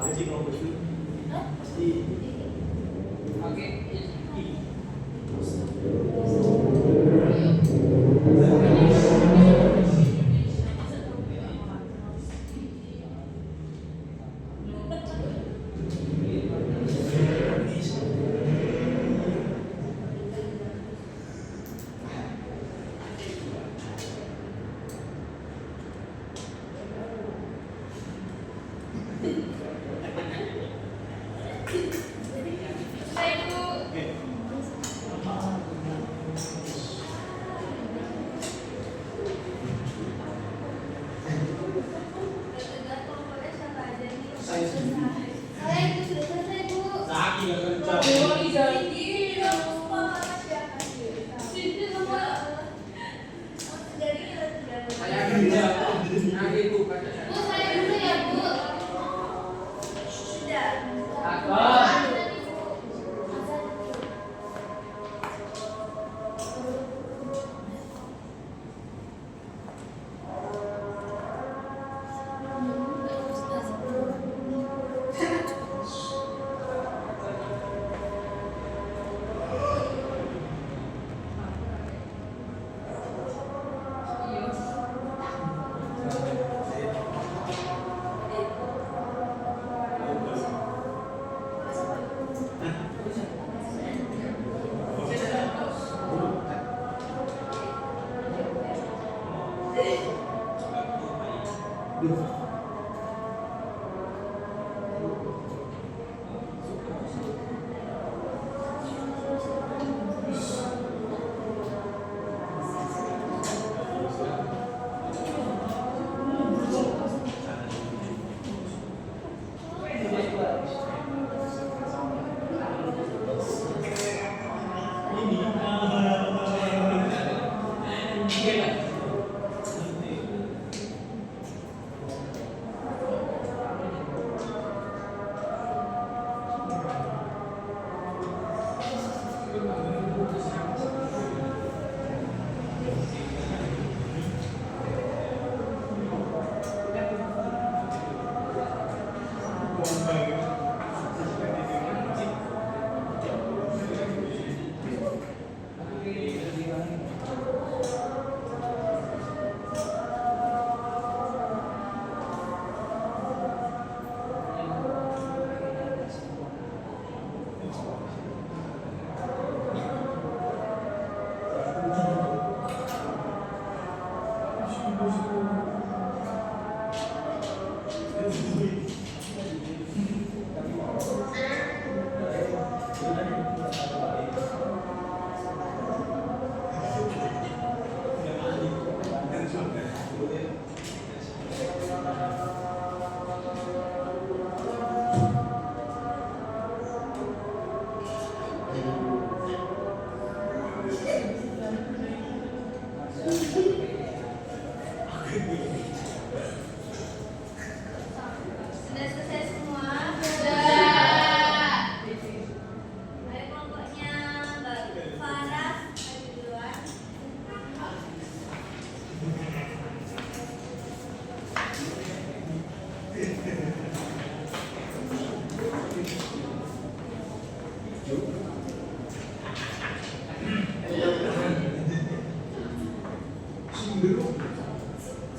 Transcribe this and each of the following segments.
Jadi kalau begitu pasti oke.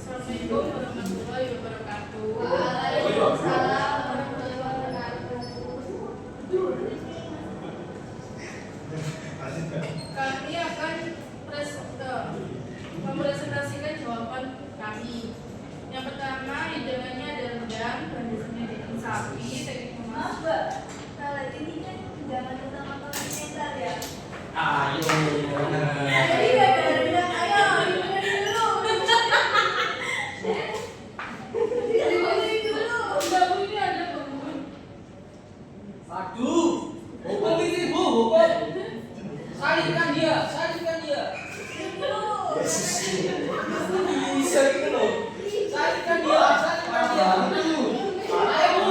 Assalamualaikum warahmatullahi wabarakatuh. Kami akan mempresentasikan jawaban kami. Yang pertama, hidangannya ada rendang, bandusnya daging sapi, teknik memasak. Kalau ini kan jangan utama kalau mental ya. ayo. Jadi gak ada bilang ayo dengerin dulu. Dengerin dulu. Babu ini ada bangun. Aduh, hukum ini bu, hukum. Salibkan dia, salibkan dia. Bisa gitu loh. Salibkan dia, salibkan dia. Ayo.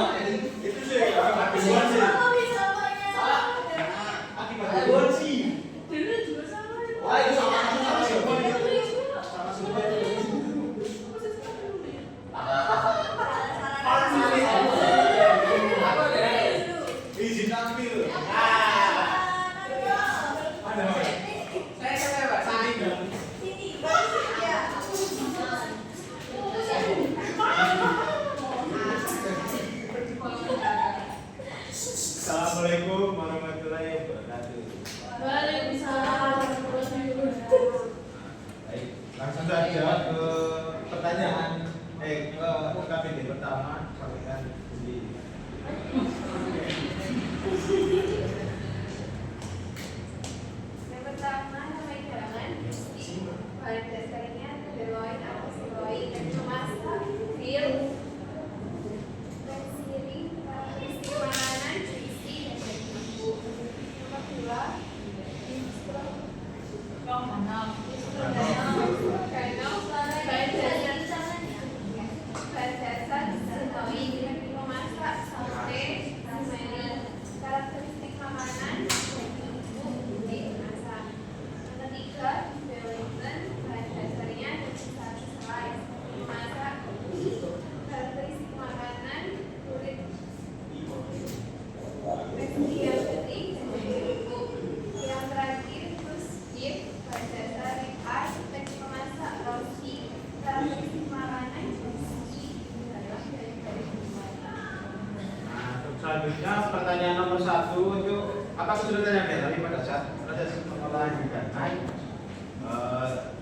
selanjutnya pertanyaan nomor 1 untuk apa kesulitan yang dialami pada saat proses pengolahan ikan naik.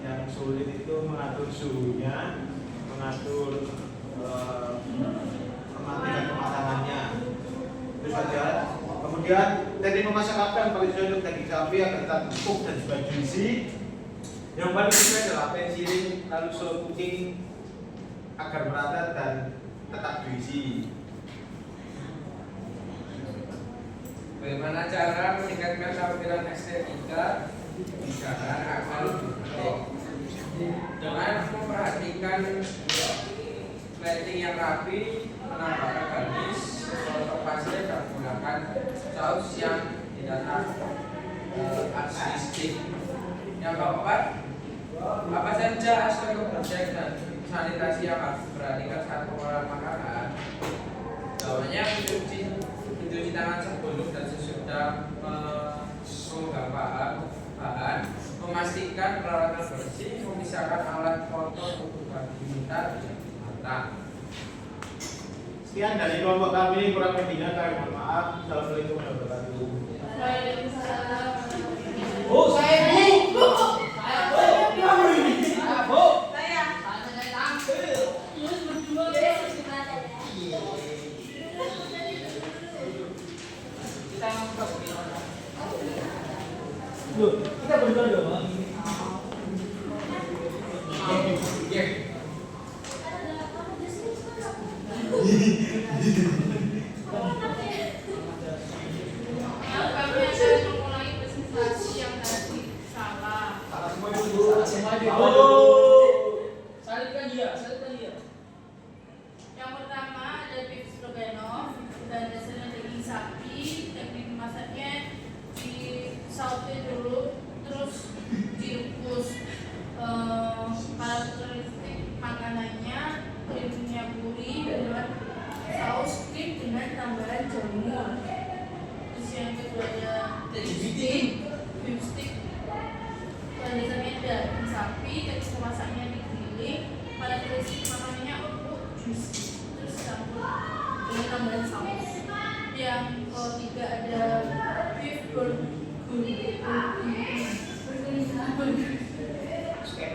Yang sulit itu mengatur suhunya, mengatur mematikan pematangannya. Itu saja. Kemudian teknik memasak apa yang paling cocok untuk daging sapi agar tetap empuk dan juga juicy. Yang paling mudah adalah pensiling lalu solo cooking agar merata dan tetap juicy. Bagaimana cara meningkatkan tampilan estetika hidangan agar lebih penting? Dengan memperhatikan plating yang rapi, menambahkan garnish, sosok pasir dan menggunakan saus yang tidak arsistik. Yang keempat, apa saja aspek kebersihan dan sanitasi yang harus diperhatikan saat pengolahan makanan? Jawabannya mencuci tangan sebelum dan sesudah memegang bahan, memastikan peralatan bersih, memisahkan alat kotor untuk diminta matang. Sekian dari kelompok kami, kurang lebihnya kami mohon maaf. Assalamualaikum warahmatullahi wabarakatuh. Waalaikumsalam. Bu, saya bu. Bu. Saya. Terus berdua Yes, gimana? Kita mau ke Loh, kita berdua doang. Iya. kami akan memulai presentasi yang tadi salah. Semua di Salibkan dia, salibkan dia. Yang pertama ada beef stroganoff dan dasarnya daging sapi. Teknik memasaknya di saute dulu, terus direbus. Karakteristik makanannya krimnya gurih dengan saus krim dengan tambahan jamur. Terus yang kedua ada beef stick. Dasarnya daging sapi, teknik memasaknya digiling. Karakteristik makanannya empuk, juicy, terus campur dengan tambahan saus. Yang ketiga ada beef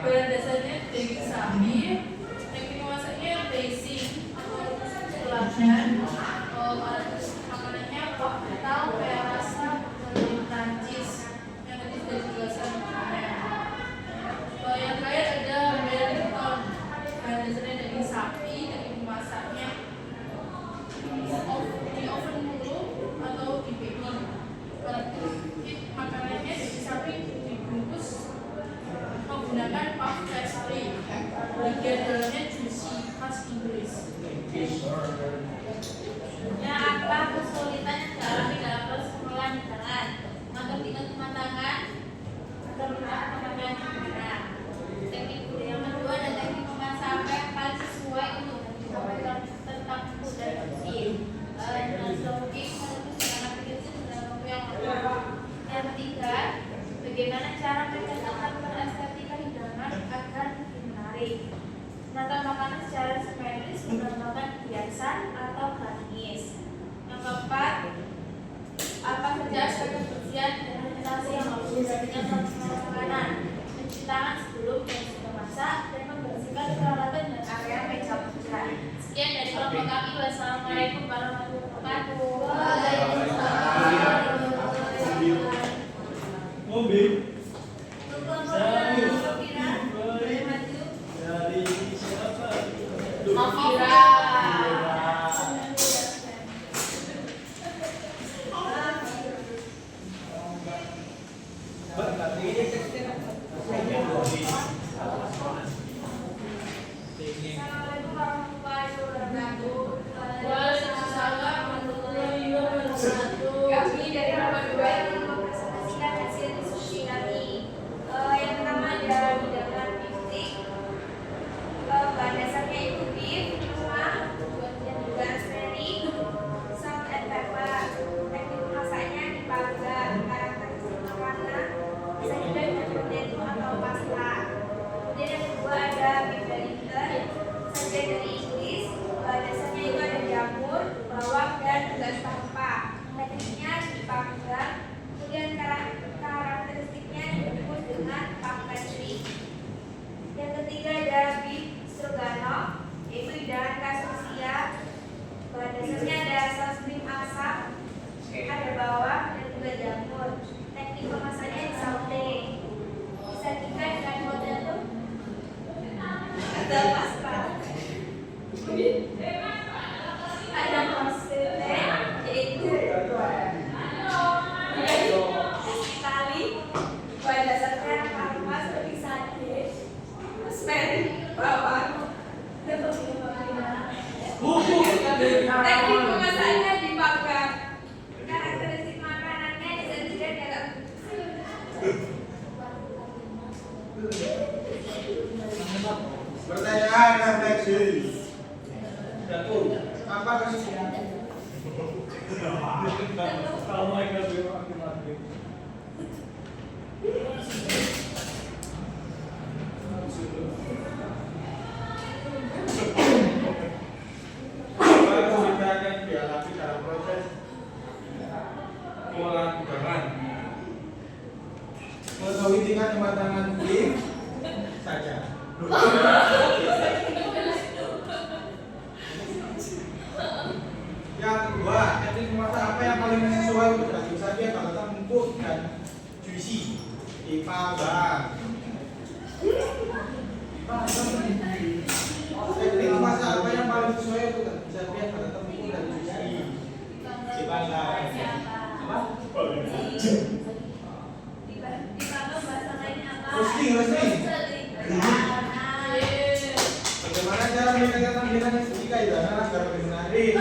bahan dasarnya daging sapi. Teknik memasaknya basic atau teladan. Karakteristik makanannya kental, kayak rasa dari Prancis. Yang ketiga dijelaskan makanannya. Yang terakhir ada Wellington. Bahan dasarnya daging sapi. Teknik memasaknya di oven dulu atau di baking. Karakteristik makanannya daging sapi dibungkus menggunakan puff pastry. Bagian dalamnya juicy, khas Inggris. Ya, apa kesulitan yang dialami dalam proses pengolahan hidangan? Mengatur tingkat kematangan atau menerapkan pemakaian yang benar. Teknik yang kedua ada teknik memasak apa yang paling sesuai untuk disampaikan tetap empuk dan bersih. Dan smoking merebus dengan aplikasi dalam waktu yang lama. Yang ketiga, bagaimana cara mencatatkan estetika hidangan agar lebih menarik. Menata makanan secara simetris menggunakan hiasan atau garnish. Yang keempat, apa saja aspek kebersihan dan sanitasi yang harus diperhatikan saat memasak makanan. Mencuci tangan sebelum dan sesudah masak dan membersihkan peralatan dan area meja makan. Sekian dari kelompok kami. Wassalamualaikum warahmatullahi wabarakatuh. mobil Dari dari siapa? Mafira. Assalamualaikum warahmatullahi wabarakatuh. Waalaikumsalam Kalau mau ikut aku. Baru kita akan dialami dalam proses pengolahan udara. Mengetahui tingkat kematangan beef saja. Yang kedua, teknik memasak apa yang paling sesuai untuk daging sapi yang terletak empuk dan juicy? Dipanggang. Teknik memasak apa yang paling sesuai untuk daging sapi yang terletak empuk dan juicy? Dipanggang. Dipanggang bahasa lainnya apa? Roasting, roasting. Yeay. Bagaimana cara meningkatkan tampilan estetika hidangan agar lebih menarik?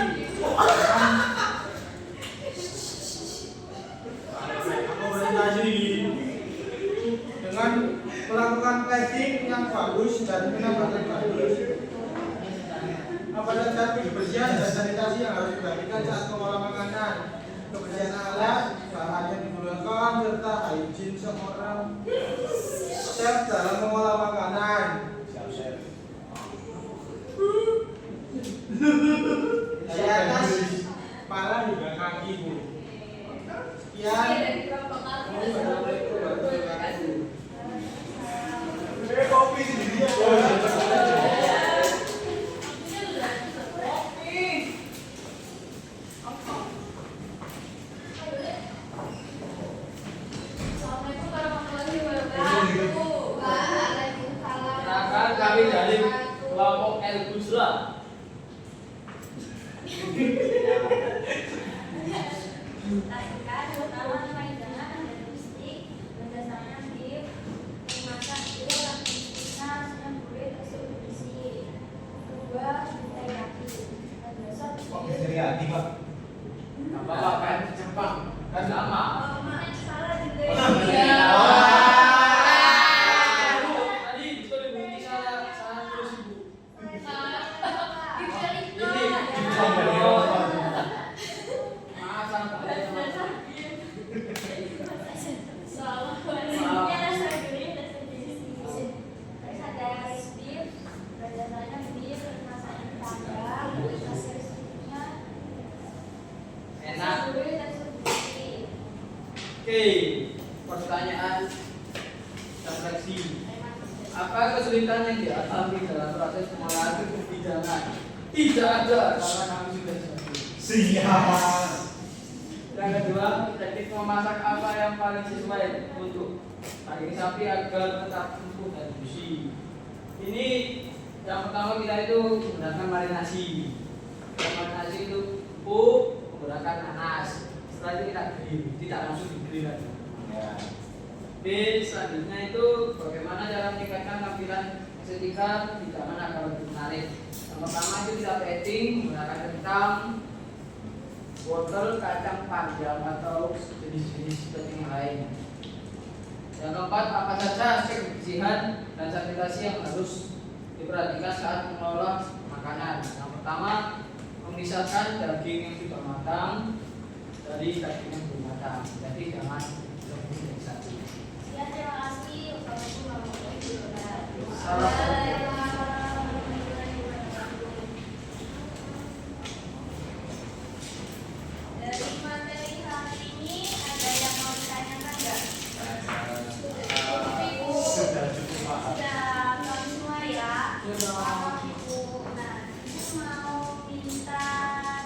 Aku presentasi dengan melakukan plating yang bagus dan penampakan bagus. Pada saat kebersihan dan sanitasi yang harus diperhatikan saat mengolah makanan, kebersihan alat, bahan yang digunakan, serta hygiene seorang chef dalam mengolah makanan. Dari atas kepala hingga kaki, Bu. Sekian. Kopi sendiri ya. Assalamualaikum warahmatullahi wabarakatuh. Waalaikumsalam. Silakan kami dari kelompok El Busra. Lakukan pertama hidangan dan logistik berdasarkan beef memasak dia langsung sudah boleh tersebut berisi. Kedua teriyaki dan besok Teriyaki, Pak. Apa kan Jepang kan sama. salah juga Iya. ya. Tadi itu dibunyi salah terus Ibu. Maaf sama Terus ada rice beef, berdasarkan beef masakan panggang, hasil rezekinya enak. boleh tersebut berisi. Oke, pertanyaan refleksi. Apa kesulitan yang dialami dalam proses pengolahan hidangan? Tidak ada, karena kami sudah siap. Siap. Yang kedua, teknik memasak apa yang paling sesuai untuk daging sapi agar tetap empuk dan juicy? Ini yang pertama kita itu menggunakan marinasi. Marinasi itu empuk menggunakan nanas. Setelah itu kita grill, tidak langsung di grill lagi. Ya. B, selanjutnya itu bagaimana cara meningkatkan tampilan estetika hidangan agar lebih menarik. Yang pertama itu kita plating menggunakan kentang, wortel, kacang panjang atau jenis-jenis plating lain. Yang keempat, apa saja aspek kebersihan dan sanitasi yang harus diperhatikan saat mengolah makanan. Yang pertama, memisahkan daging yang sudah matang dari daging yang belum matang. Jadi jangan lebih dari satu. Ya, terima kasih. Wassalamualaikum warahmatullahi wabarakatuh. Salam. Dari materi hari ini ada yang mau ditanyakan nggak? Ibu Sudah cukup paham. sudah tahu semua ya? Sudah. Ibu, nah ibu mau minta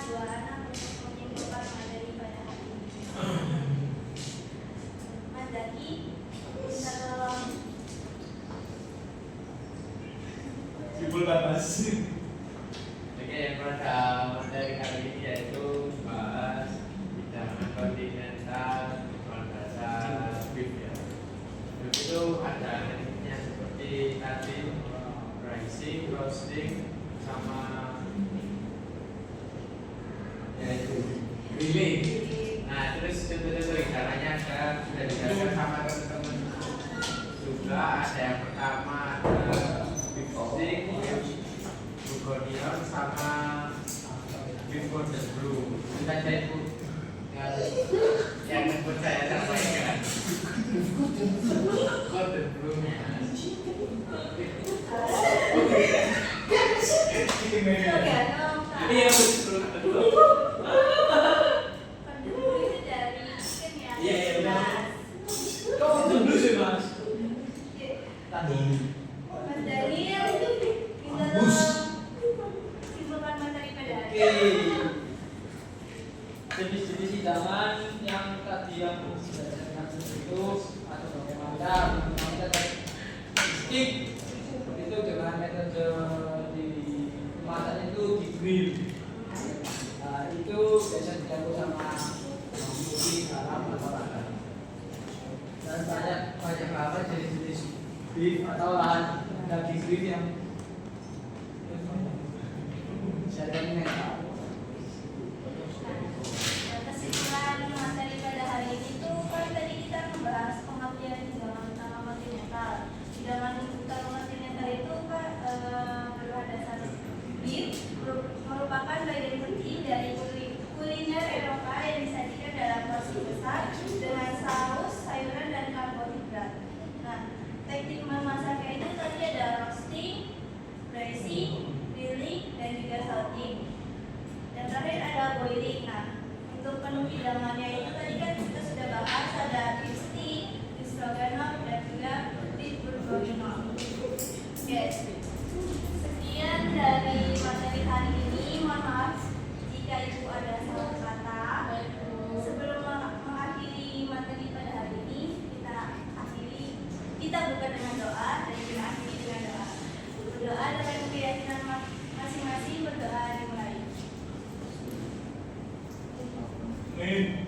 dua anak untuk menyimpulkan materi pada hari ini. Mas Zaki, minta tolong. Simpulkan, Mas. Oke, pada materi kali ini yaitu bahas hidangan kontinental dengan bahasa beef ya. Beef itu ada tekniknya seperti tadi rising, roasting, sama yaitu grilling. Nah, terus contoh-contoh hidangannya ada sudah dijelaskan sama teman-teman juga. Ada yang pertama ada beef stick, beef bouillon sama beef golden. belum. Kita cari bu. Yang percaya sampaikan. Kode belum. Ini yang betul. Penduduk itu dari mungkin ya. Iya, iya, benar. 11. Kau dulu sih mas. Tadi. Mas Daniel di dalam simpulkan materi pada hari Oke. ini. Jenis-jenis hidangan yang tadi yang sudah saya jelaskan itu atau bagaimana stick itu dengan metode di kemasan itu di grill. Nah, itu biasa dicampur sama bawang putih, garam atau lada. Dan banyak banget jenis-jenis beef atau daging beef yang saya metal. Kesimpulan materi pada hari ini tuh kan tadi kita membahas pengertian hidangan utama kontinental. Hidangan utama kontinental itu kan berdasar beef merupakan bagian penting dari kuliner Eropa yang disajikan dalam porsi besar dengan saus, sayuran dan karbohidrat. Nah, teknik memasaknya itu tadi ada roasting, braising, grilling, dan juga salting. Dan terakhir ada boiling. Nah, untuk menu hidangannya itu tadi kan kita sudah bahas ada beef stick, beef stroganoff, dan juga beef bourguignon. Oke, sekian dari materi hari ini. Mohon maaf jika ibu ada salah kata. Sebelum mengakhiri materi pada hari ini, kita buka dengan doa dan kita akhiri dengan doa. Berdoa dengan keyakinan masing-masing. Berdoa dimulai. Amin.